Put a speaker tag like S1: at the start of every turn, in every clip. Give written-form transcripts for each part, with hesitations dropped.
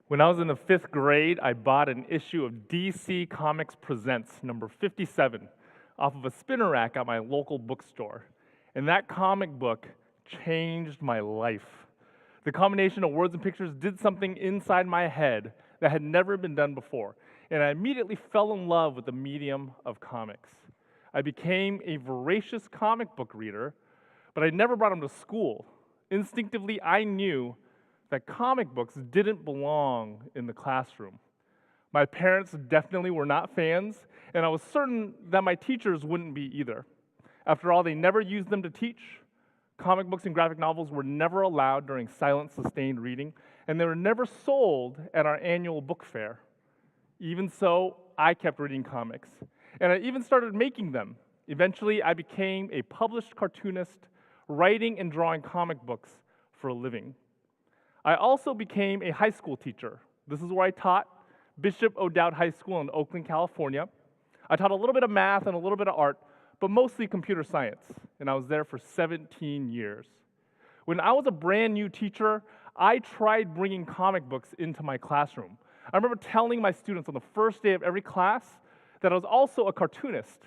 S1: When I was in the 5th grade, I bought an issue of DC Comics Presents number 57 off of a spinner rack at my local bookstore. And that comic book changed my life. The combination of words and pictures did something inside my head that had never been done before. And I immediately fell in love with the medium of comics. I became a voracious comic book reader, but I never brought them to school. Instinctively, I knew that comic books didn't belong in the classroom. My parents definitely were not fans, and I was certain that my teachers wouldn't be either. After all, they never used them to teach. Comic books and graphic novels were never allowed during silent, sustained reading, and they were never sold at our annual book fair. Even so, I kept reading comics, and I even started making them. Eventually, I became a published cartoonist, writing and drawing comic books for a living. I also became a high school teacher. This is where I taught, Bishop O'Dowd High School in Oakland, California. I taught a little bit of math and a little bit of art, but mostly computer science, and I was there for 17 years. When I was a brand new teacher, I tried bringing comic books into my classroom. I remember telling my students on the first day of every class that I was also a cartoonist.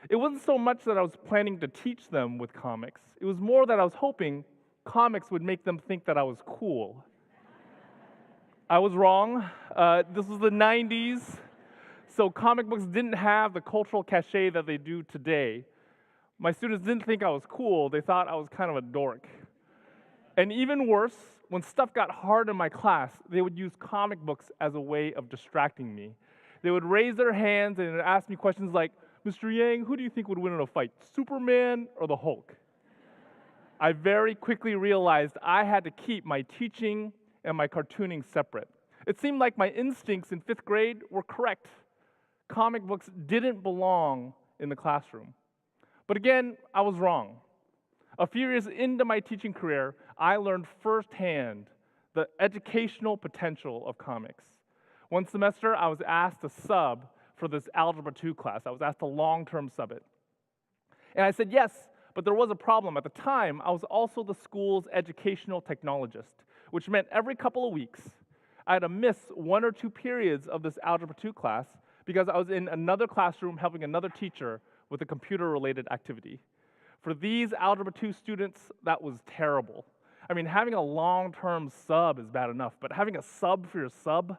S1: It wasn't so much that I was planning to teach them with comics. It was more that I was hoping comics would make them think that I was cool. I was wrong. This was the 90s, so comic books didn't have the cultural cachet that they do today. My students didn't think I was cool. They thought I was kind of a dork. And even worse, when stuff got hard in my class, they would use comic books as a way of distracting me. They would raise their hands and ask me questions like, "Mr. Yang, who do you think would win in a fight, Superman or the Hulk?" I very quickly realized I had to keep my teaching and my cartooning separate. It seemed like my instincts in 5th grade were correct. Comic books didn't belong in the classroom. But again, I was wrong. A few years into my teaching career, I learned firsthand the educational potential of comics. One semester, I was asked to sub for this Algebra 2 class. I was asked to long-term sub it. And I said yes, but there was a problem. At the time, I was also the school's educational technologist, which meant every couple of weeks, I had to miss 1 or 2 periods of this Algebra 2 class because I was in another classroom helping another teacher with a computer-related activity. For these Algebra 2 students, that was terrible. I mean, having a long-term sub is bad enough, but having a sub for your sub,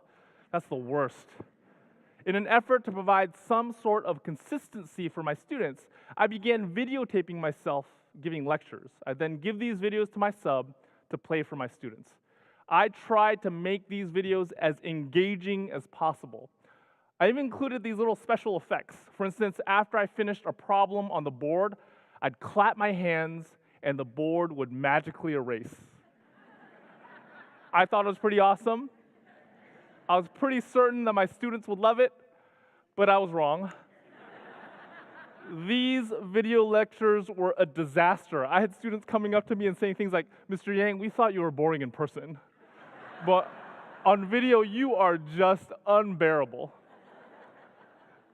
S1: that's the worst. In an effort to provide some sort of consistency for my students, I began videotaping myself giving lectures. I then give these videos to my sub to play for my students. I tried to make these videos as engaging as possible. I even included these little special effects. For instance, after I finished a problem on the board, I'd clap my hands and the board would magically erase. I thought it was pretty awesome. I was pretty certain that my students would love it, but I was wrong. These video lectures were a disaster. I had students coming up to me and saying things like, "Mr. Yang, we thought you were boring in person, but on video, you are just unbearable."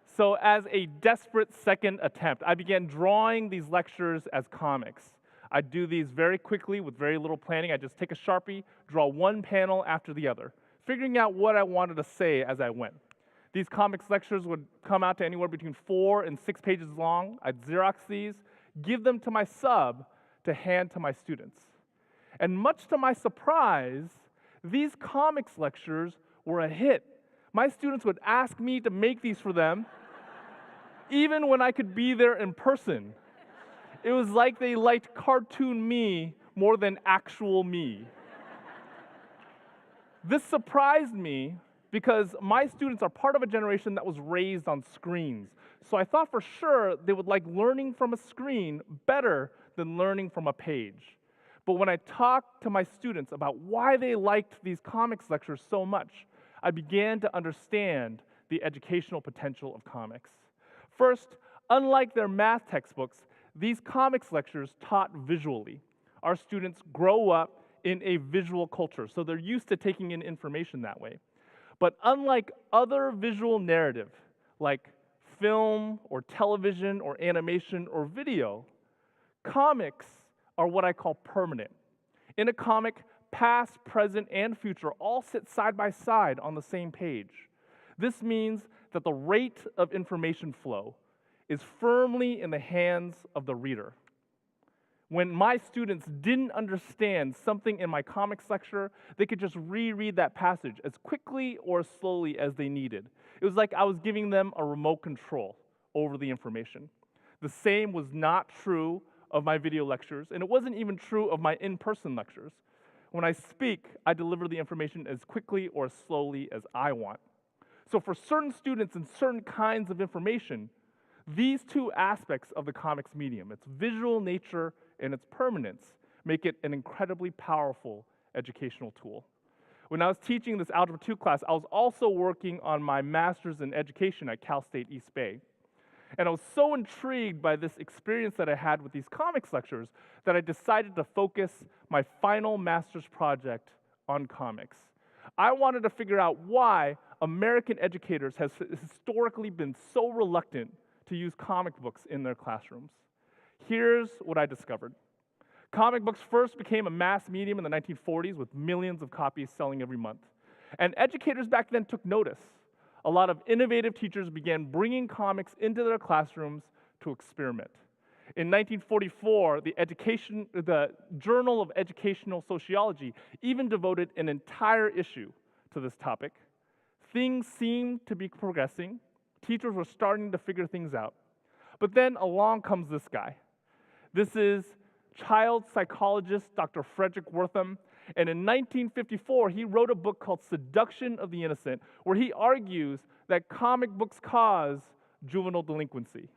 S1: So as a desperate second attempt, I began drawing these lectures as comics. I'd do these very quickly with very little planning. I'd just take a Sharpie, draw one panel after the other, figuring out what I wanted to say as I went. These comics lectures would come out to anywhere between 4 and 6 pages long. I'd Xerox these, give them to my sub to hand to my students. And much to my surprise, these comics lectures were a hit. My students would ask me to make these for them, even when I could be there in person. It was like they liked cartoon me more than actual me. This surprised me because my students are part of a generation that was raised on screens. So I thought for sure they would like learning from a screen better than learning from a page. But when I talked to my students about why they liked these comics lectures so much, I began to understand the educational potential of comics. First, unlike their math textbooks, these comics lectures taught visually. Our students grow up in a visual culture, so they're used to taking in information that way. But unlike other visual narrative, like film or television or animation or video, comics are what I call permanent. In a comic, past, present, and future all sit side by side on the same page. This means that the rate of information flow is firmly in the hands of the reader. When my students didn't understand something in my comics lecture, they could just reread that passage as quickly or as slowly as they needed. It was like I was giving them a remote control over the information. The same was not true of my video lectures, and it wasn't even true of my in-person lectures. When I speak, I deliver the information as quickly or as slowly as I want. So for certain students and certain kinds of information, these two aspects of the comics medium, its visual nature and its permanence, make it an incredibly powerful educational tool. When I was teaching this Algebra 2 class, I was also working on my master's in education at Cal State East Bay. And I was so intrigued by this experience that I had with these comics lectures that I decided to focus my final master's project on comics. I wanted to figure out why American educators have historically been so reluctant to use comic books in their classrooms. Here's what I discovered. Comic books first became a mass medium in the 1940s with millions of copies selling every month. And educators back then took notice. A lot of innovative teachers began bringing comics into their classrooms to experiment. In 1944, the Journal of Educational Sociology even devoted an entire issue to this topic. Things seemed to be progressing. Teachers were starting to figure things out. But then along comes this guy. This is child psychologist Dr. Frederick Wortham. And in 1954, he wrote a book called Seduction of the Innocent, where he argues that comic books cause juvenile delinquency.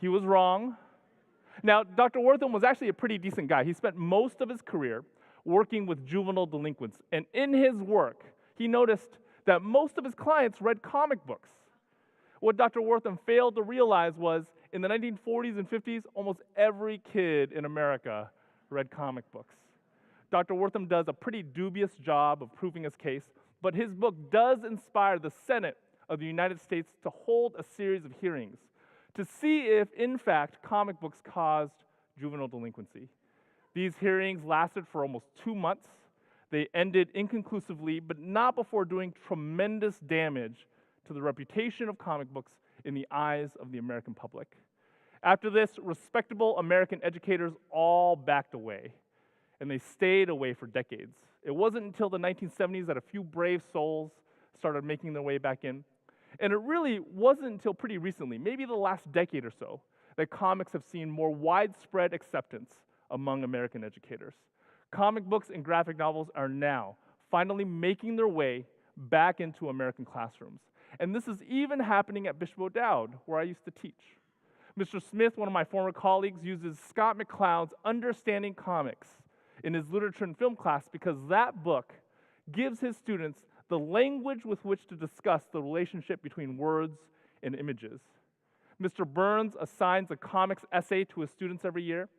S1: He was wrong. Now, Dr. Wortham was actually a pretty decent guy. He spent most of his career working with juvenile delinquents. And in his work, he noticed that most of his clients read comic books. What Dr. Wortham failed to realize was in the 1940s and 50s, almost every kid in America read comic books. Dr. Wortham does a pretty dubious job of proving his case, but his book does inspire the Senate of the United States to hold a series of hearings to see if, in fact, comic books caused juvenile delinquency. These hearings lasted for almost 2 months. They ended inconclusively, but not before doing tremendous damage to the reputation of comic books in the eyes of the American public. After this, respectable American educators all backed away, and they stayed away for decades. It wasn't until the 1970s that a few brave souls started making their way back in. And it really wasn't until pretty recently, maybe the last decade or so, that comics have seen more widespread acceptance among American educators. Comic books and graphic novels are now finally making their way back into American classrooms. And this is even happening at Bishop O'Dowd, where I used to teach. Mr. Smith, one of my former colleagues, uses Scott McCloud's Understanding Comics in his literature and film class because that book gives his students the language with which to discuss the relationship between words and images. Mr. Burns assigns a comics essay to his students every year.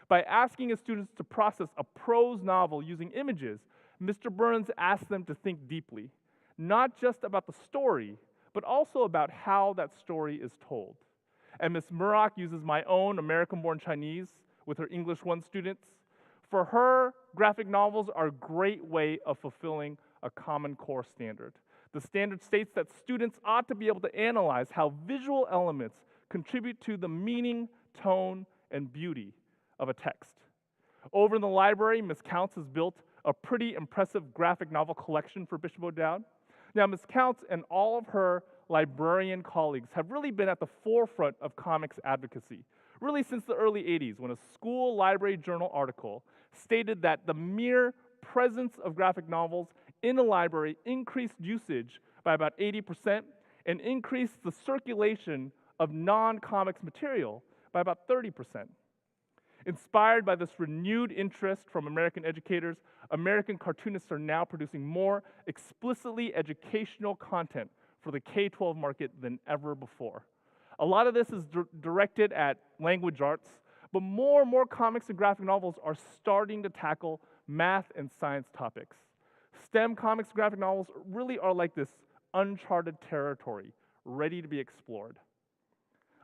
S1: By asking his students to process a prose novel using images, Mr. Burns asks them to think deeply, not just about the story, but also about how that story is told. And Ms. Murrock uses my own American-born Chinese with her English 1 students. For her, graphic novels are a great way of fulfilling a Common Core standard. The standard states that students ought to be able to analyze how visual elements contribute to the meaning, tone, and beauty of a text. Over in the library, Ms. Counts has built a pretty impressive graphic novel collection for Bishop O'Dowd. Now, Ms. Counts and all of her librarian colleagues have really been at the forefront of comics advocacy, really since the early 80s, when a school library journal article stated that the mere presence of graphic novels in a library increased usage by about 80% and increased the circulation of non-comics material by about 30%. Inspired by this renewed interest from American educators, American cartoonists are now producing more explicitly educational content for the K-12 market than ever before. A lot of this is directed at language arts, but more and more comics and graphic novels are starting to tackle math and science topics. STEM comics, graphic novels really are like this uncharted territory, ready to be explored.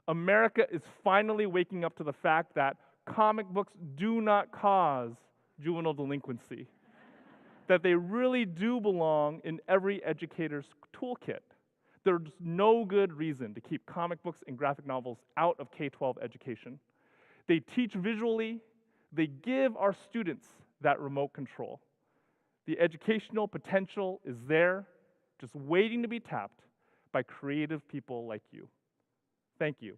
S1: America is finally waking up to the fact that comic books do not cause juvenile delinquency, that they really do belong in every educator's toolkit. There's no good reason to keep comic books and graphic novels out of K-12 education. They teach visually, they give our students that remote control. The educational potential is there, just waiting to be tapped by creative people like you. Thank you.